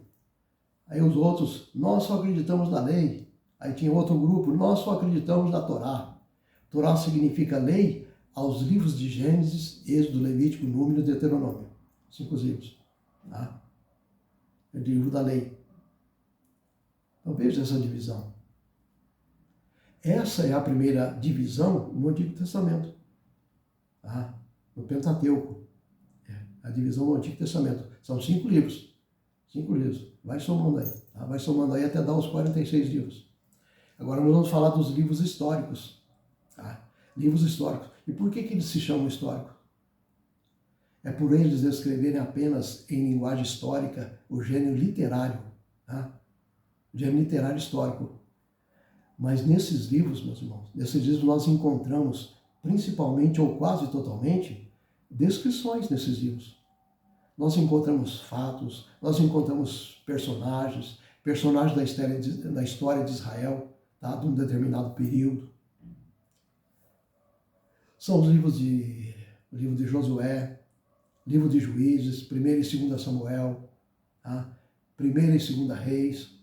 Aí os outros, nós só acreditamos na lei. Aí tinha outro grupo, nós só acreditamos na Torá. Torá significa lei aos livros de Gênesis, Êxodo, Levítico, Número e Deuteronômio. 5 livros. Tá? É o livro da lei. Então veja essa divisão. Essa é a primeira divisão no Antigo Testamento. Tá? No Pentateuco. A divisão do Antigo Testamento. São 5 livros. 5 livros. Vai somando aí. Tá? Vai somando aí até dar os 46 livros. Agora nós vamos falar dos livros históricos. Tá? Livros históricos. E por que eles se chamam históricos? É por eles descreverem apenas em linguagem histórica o gênero literário. Tá? O gênero literário histórico. Mas nesses livros, meus irmãos, nesses livros nós encontramos, principalmente ou quase totalmente, descrições nesses livros. Nós encontramos fatos, nós encontramos personagens da história de Israel, tá? De um determinado período. São os livros o livro de Josué, livro de Juízes, 1ª e 2ª Samuel, tá? 1ª e 2ª Reis,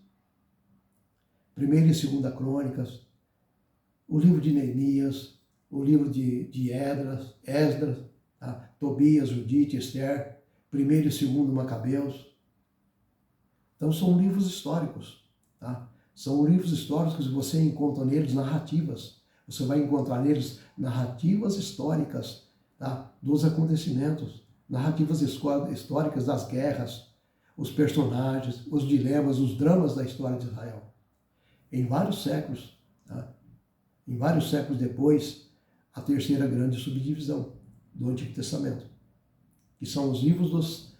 1ª e 2ª Crônicas, o livro de Neemias, o livro de Esdras, tá? Tobias, Judite, Esther, 1º e 2º Macabeus. Então são livros históricos. Tá? São livros históricos que você encontra neles narrativas. Você vai encontrar neles narrativas históricas, tá? Dos acontecimentos, narrativas históricas das guerras, os personagens, os dilemas, os dramas da história de Israel. Em vários séculos, tá? Em vários séculos depois, a terceira grande subdivisão do Antigo Testamento, que são os livros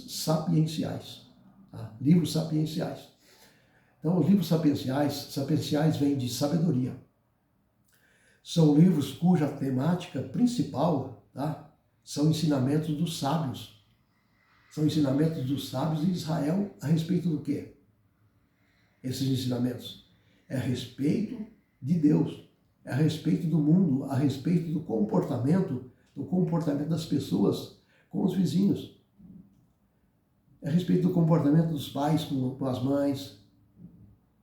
sapienciais. Tá? Livros sapienciais. Então, os livros sapienciais vêm de sabedoria. São livros cuja temática principal, tá? São ensinamentos dos sábios. São ensinamentos dos sábios de Israel a respeito do quê? Esses ensinamentos é a respeito de Deus, é a respeito do mundo, a respeito do comportamento das pessoas com os vizinhos, é a respeito do comportamento dos pais com as mães.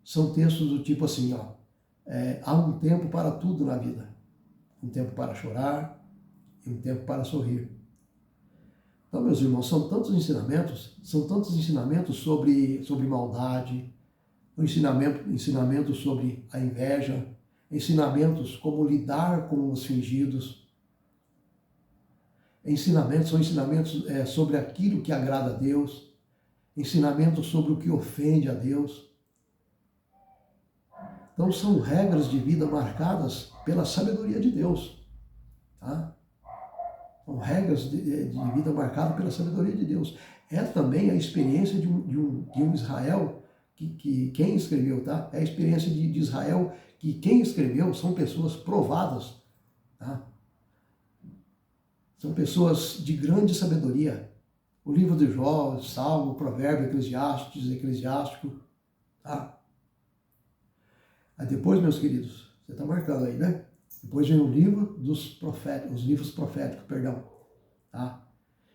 São textos do tipo assim, ó, há um tempo para tudo na vida, um tempo para chorar e um tempo para sorrir. Então, meus irmãos, são tantos ensinamentos sobre maldade, ensinamentos sobre a inveja, ensinamentos como lidar com os fingidos, são ensinamentos sobre aquilo que agrada a Deus, ensinamentos sobre o que ofende a Deus. Então são regras de vida marcadas pela sabedoria de Deus. Tá? São regras de vida marcadas pela sabedoria de Deus. É também a experiência de um Israel que quem escreveu, tá? É a experiência de Israel que quem escreveu são pessoas provadas, tá? São pessoas de grande sabedoria. O livro de Jó, Salmo, Provérbio, Eclesiástico, tá? Aí depois, meus queridos, você está marcando aí, né? Depois vem o livro dos profetas, os livros proféticos, perdão, tá?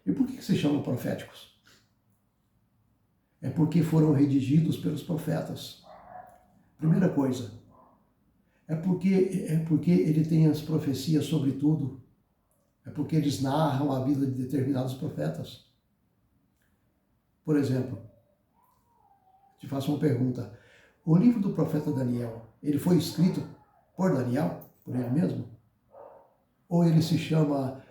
E por que se chamam proféticos? É porque foram redigidos pelos profetas. Primeira coisa, é porque ele tem as profecias sobre tudo. É porque eles narram a vida de determinados profetas. Por exemplo, te faço uma pergunta. O livro do profeta Daniel, ele foi escrito por Daniel, por ele mesmo? Ou ele se chama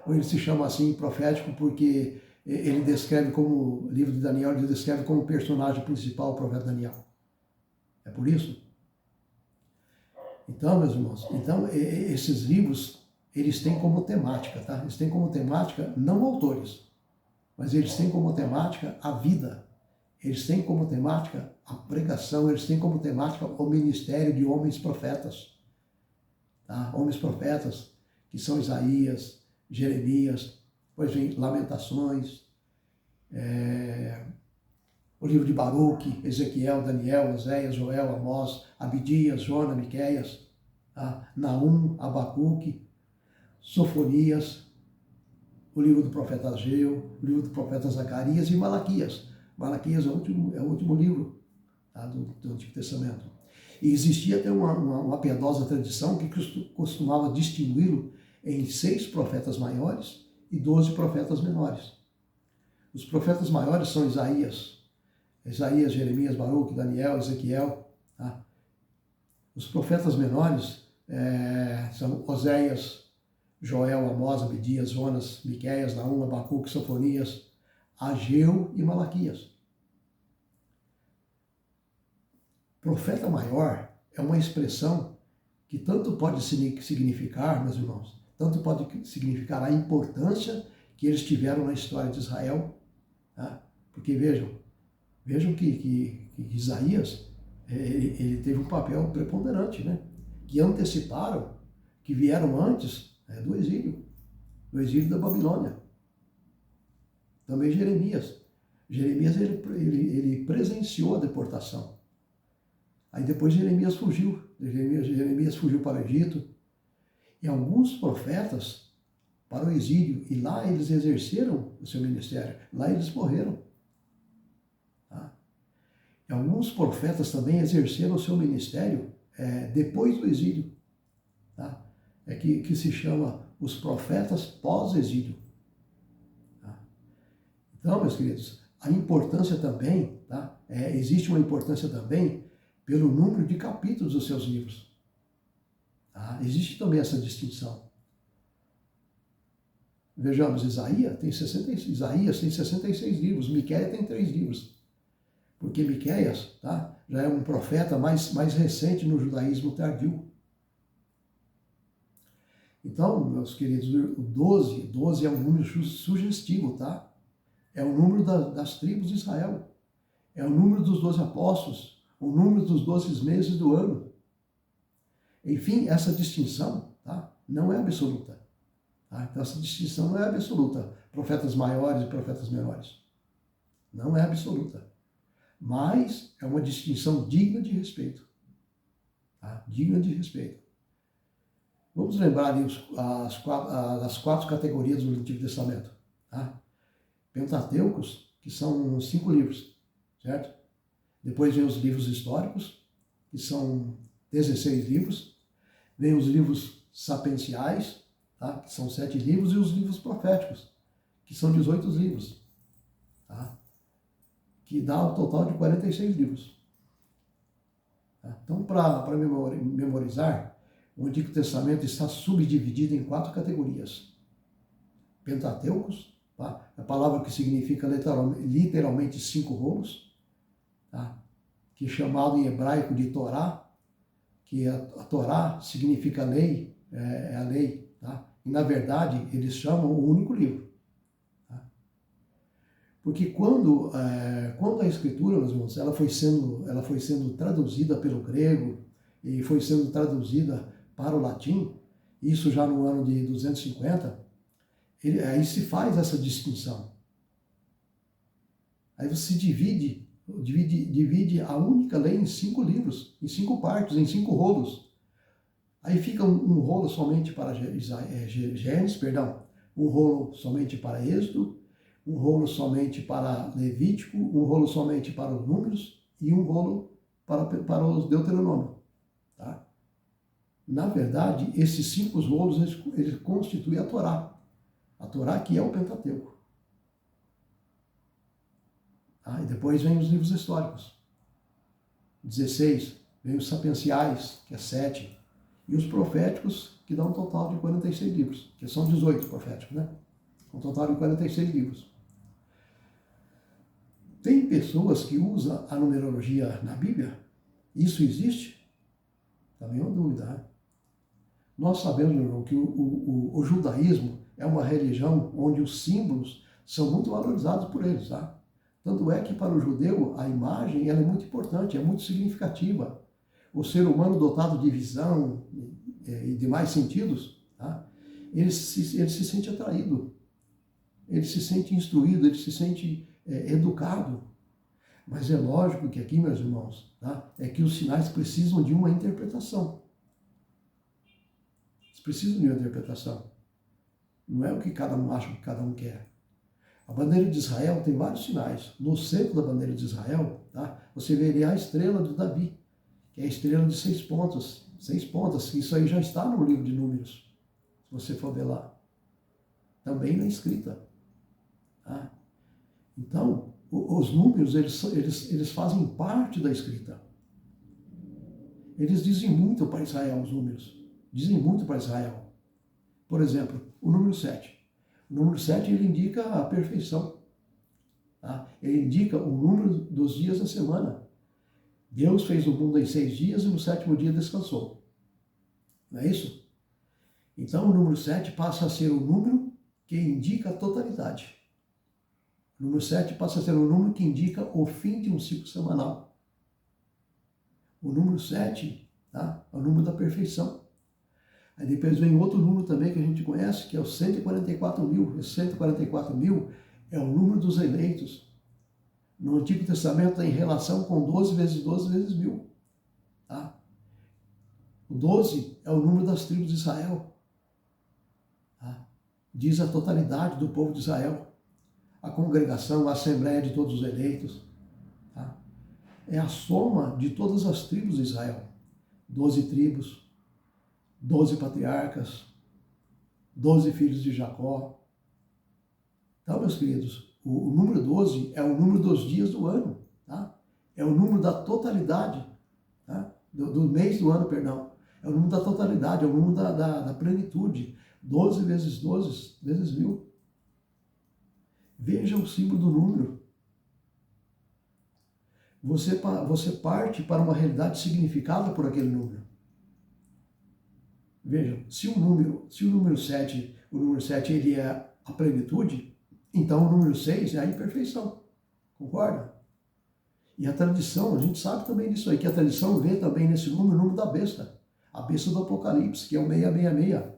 assim profético porque ele descreve como, o livro de Daniel, ele descreve como personagem principal o profeta Daniel? É por isso? Então, meus irmãos, esses livros, eles têm como temática, tá? Eles têm como temática, não autores, mas eles têm como temática a vida. Eles têm como temática a pregação, eles têm como temática o ministério de homens profetas. Tá? Homens profetas, que são Isaías, Jeremias, depois vem Lamentações, o livro de Baruque, Ezequiel, Daniel, Oséias, Joel, Amós, Abdias, Jona, Miqueias, tá? Naum, Abacuque, Sofonias, o livro do profeta Ageu, o livro do profeta Zacarias e Malaquias. Malaquias é o último livro, tá? do Antigo Testamento. E existia até uma piedosa tradição que costumava distingui-lo em 6 profetas maiores e 12 profetas menores. Os profetas maiores são Isaías, Jeremias, Baruque, Daniel, Ezequiel. Tá? Os profetas menores são Oséias, Joel, Amós, Abdias, Jonas, Miqueias, Naum, Abacuque, Sofonias, Ageu e Malaquias. Profeta maior é uma expressão que tanto pode significar, meus irmãos, tanto pode significar a importância que eles tiveram na história de Israel, tá? Porque vejam que Isaías, ele teve um papel preponderante, né? Que anteciparam, que vieram antes do exílio da Babilônia. Também Jeremias. Jeremias, ele presenciou a deportação. Aí depois Jeremias fugiu para o Egito. E alguns profetas para o exílio, e lá eles exerceram o seu ministério, lá eles morreram. Tá? E alguns profetas também exerceram o seu ministério depois do exílio. Tá? Que se chama os profetas pós-exílio. Tá? Então, meus queridos, a importância também, tá? Existe uma importância também pelo número de capítulos dos seus livros. Tá? Existe também essa distinção. Vejamos, Isaías tem 66 livros, Miqueias tem 3 livros. Porque Miqueias, tá, já é um profeta mais recente no judaísmo tardio. Então, meus queridos, o 12 é um número sugestivo, tá? É o número das tribos de Israel. É o número dos 12 apóstolos, o número dos 12 meses do ano. Enfim, essa distinção, tá, não é absoluta. Tá? Então, essa distinção não é absoluta. Profetas maiores e profetas menores. Não é absoluta. Mas é uma distinção digna de respeito. Tá? Digna de respeito. Vamos lembrar ali as 4 categorias do Antigo Testamento. Tá? Pentateucos, que são 5 livros, certo? Depois vem os livros históricos, que são 16 livros. Vem os livros sapienciais, tá? Que são 7 livros, e os livros proféticos, que são 18 livros. Tá? Que dá um total de 46 livros. Tá? Então, para memorizar, o Antigo Testamento está subdividido em 4 categorias. Pentateucos, tá? A palavra que significa literalmente 5 rolos, tá? Que é chamado em hebraico de Torá, que a Torá significa lei, é a lei. Tá? E, na verdade, eles chamam o único livro. Tá? Porque quando a Escritura, meus irmãos, ela foi sendo traduzida pelo grego e foi sendo traduzida para o latim, isso já no ano de 250, aí se faz essa distinção. Aí você divide a única lei em 5 livros, em 5 partes, em 5 rolos. Aí fica um rolo somente para Gênesis, um rolo somente para Êxodo, um rolo somente para Levítico, um rolo somente para os Números e um rolo para os Deuteronômio. Tá? Na verdade, esses 5 rolos eles constituem a Torá. A Torá que é o Pentateuco. Tá? E depois vem os livros históricos. 16, vem os sapienciais, que é 7, e os proféticos, que dá um total de 46 livros, que são 18 proféticos, né? Um total de 46 livros. Tem pessoas que usam a numerologia na Bíblia? Isso existe? Também é uma dúvida, né? Nós sabemos, meu irmão, que o judaísmo é uma religião onde os símbolos são muito valorizados por eles, tá? Tanto é que para o judeu a imagem ela é muito importante, é muito significativa. O ser humano dotado de visão e demais sentidos, tá? Ele se sente atraído, ele se sente instruído, ele se sente educado. Mas é lógico que aqui, meus irmãos, tá? É que os sinais precisam de uma interpretação. Eles precisam de uma interpretação. Não é o que cada um acha, o que cada um quer. A bandeira de Israel tem vários sinais. No centro da bandeira de Israel, tá? Você veria a estrela de Davi, que é a estrela de 6 pontas. 6 pontas, isso aí já está no livro de Números, se você for ver lá. Também na escrita. Tá? Então, os números, eles fazem parte da escrita. Eles dizem muito para Israel, os números. Dizem muito para Israel. Por exemplo, o número 7. O número 7 ele indica a perfeição. Tá? Ele indica o número dos dias da semana. Deus fez o mundo em 6 dias e no 7º dia descansou. Não é isso? Então o número 7 passa a ser o número que indica a totalidade. O número 7 passa a ser o número que indica o fim de um ciclo semanal. O número 7, tá? É o número da perfeição. Aí depois vem outro número também que a gente conhece, que é o 144 mil. Esse 144 mil é o número dos eleitos. No Antigo Testamento tem relação com 12 vezes 12 vezes 1000. Tá? O 12 é o número das tribos de Israel. Tá? Diz a totalidade do povo de Israel. A congregação, a assembleia de todos os eleitos. Tá? É a soma de todas as tribos de Israel. 12 tribos, 12 patriarcas, 12 filhos de Jacó. Então, meus queridos, o número 12 é o número dos dias do ano. Tá? É o número da totalidade, tá? do mês do ano, perdão. É o número da totalidade, é o número da plenitude. 12 vezes 12 vezes 1000. Veja o símbolo do número. Você parte para uma realidade significada por aquele número. Vejam, se o número 7, ele é a plenitude, então o número 6 é a imperfeição. Concorda? E a tradição, a gente sabe também disso aí, que a tradição vê também nesse número o número da besta. A besta do Apocalipse, que é o 666.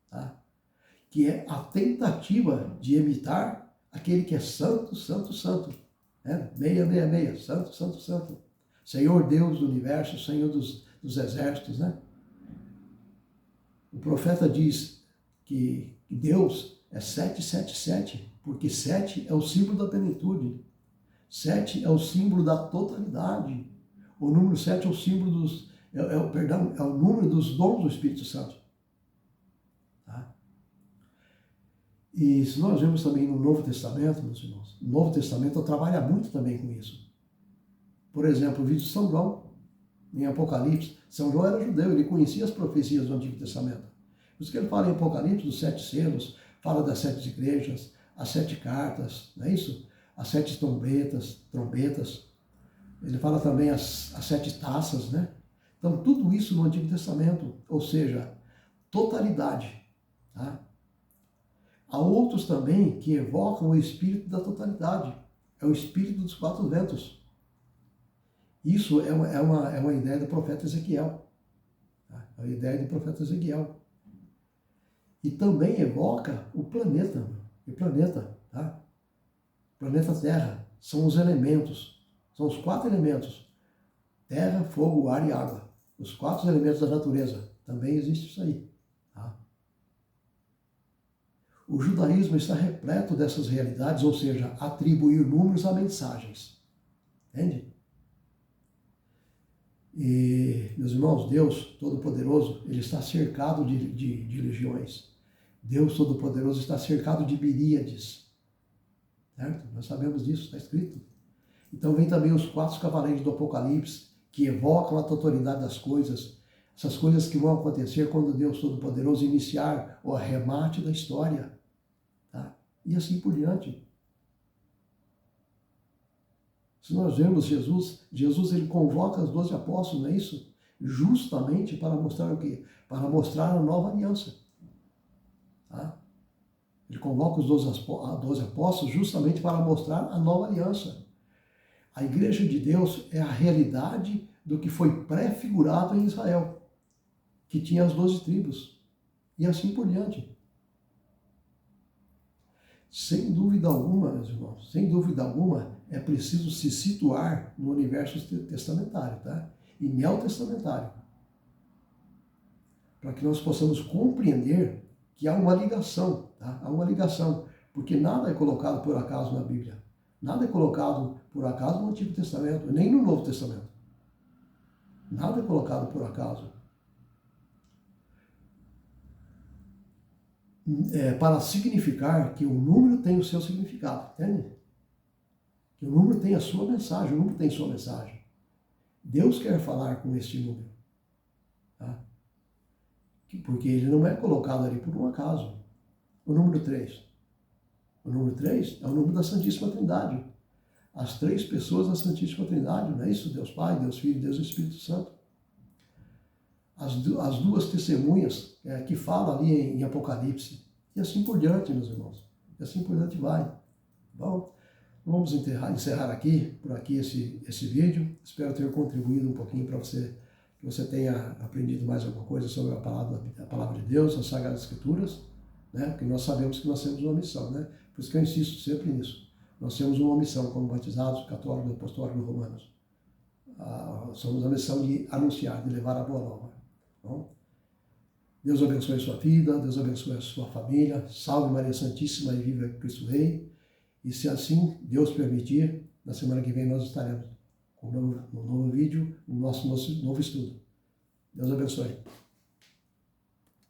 Tá? Que é a tentativa de imitar aquele que é santo, santo, santo. Né? 666, santo, santo, santo. Senhor Deus do universo, Senhor dos exércitos, né? O profeta diz que Deus é 777, porque 7 é o símbolo da plenitude. 7 é o símbolo da totalidade. O número 7 é o símbolo é o número dos dons do Espírito Santo. Tá? E se nós vemos também no Novo Testamento, meus irmãos, o Novo Testamento trabalha muito também com isso. Por exemplo, o vídeo de São João, em Apocalipse. São João era judeu, ele conhecia as profecias do Antigo Testamento. Por isso que ele fala em Apocalipse dos 7 selos, fala das 7 igrejas, as 7 cartas, não é isso? As 7 trombetas. Ele fala também as 7 taças, né? Então, tudo isso no Antigo Testamento, ou seja, totalidade. Tá? Há outros também que evocam o espírito da totalidade. É o espírito dos 4 ventos. Isso é uma ideia do profeta Ezequiel. Tá? É a ideia do profeta Ezequiel. E também evoca o planeta. Tá? O planeta Terra. são os elementos, são os 4 elementos: terra, fogo, ar e água. Os 4 elementos da natureza. Também existe isso aí. Tá? O judaísmo está repleto dessas realidades, ou seja, atribuir números a mensagens. Entende? E, meus irmãos, Deus Todo-Poderoso, Ele está cercado de legiões. Deus Todo-Poderoso está cercado de miríades. Certo? Nós sabemos disso, está escrito. Então vem também os 4 cavaleiros do Apocalipse, que evocam a totalidade das coisas, essas coisas que vão acontecer quando Deus Todo-Poderoso iniciar o arremate da história. Tá? E assim por diante. Se nós vemos Jesus ele convoca os 12 apóstolos, não é isso? Justamente para mostrar o quê? Para mostrar a nova aliança. Tá? Ele convoca os 12 apóstolos justamente para mostrar a nova aliança. A igreja de Deus é a realidade do que foi pré-figurado em Israel, que tinha as 12 tribos, e assim por diante. Sem dúvida alguma, meus irmãos, sem dúvida alguma, é preciso se situar no universo testamentário, tá? E neotestamentário, para que nós possamos compreender que há uma ligação, tá? Há uma ligação, porque nada é colocado por acaso na Bíblia. Nada é colocado por acaso no Antigo Testamento, nem no Novo Testamento. Nada é colocado por acaso. Para significar que o número tem o seu significado, entende? Que o número tem a sua mensagem, o número tem sua mensagem. Deus quer falar com este número. Tá? Porque ele não é colocado ali por um acaso. O número 3. O número 3 é o número da Santíssima Trindade. As 3 pessoas da Santíssima Trindade, não é isso? Deus Pai, Deus Filho, Deus Espírito Santo. As 2 testemunhas que falam ali em Apocalipse. E assim por diante, meus irmãos. E assim por diante vai. Bom, vamos encerrar aqui, por aqui esse vídeo. Espero ter contribuído um pouquinho para você, que você tenha aprendido mais alguma coisa sobre a palavra de Deus, as Sagradas Escrituras, né? Porque nós sabemos que nós temos uma missão, né? Por isso que eu insisto sempre nisso. Nós temos uma missão como batizados, católicos, apostólicos, romanos. Somos a missão de anunciar, de levar a boa nova. Bom, Deus abençoe a sua vida, Deus abençoe a sua família. Salve Maria Santíssima e viva Cristo Rei. E se assim Deus permitir, na semana que vem nós estaremos com um novo vídeo, no nosso novo estudo. Deus abençoe.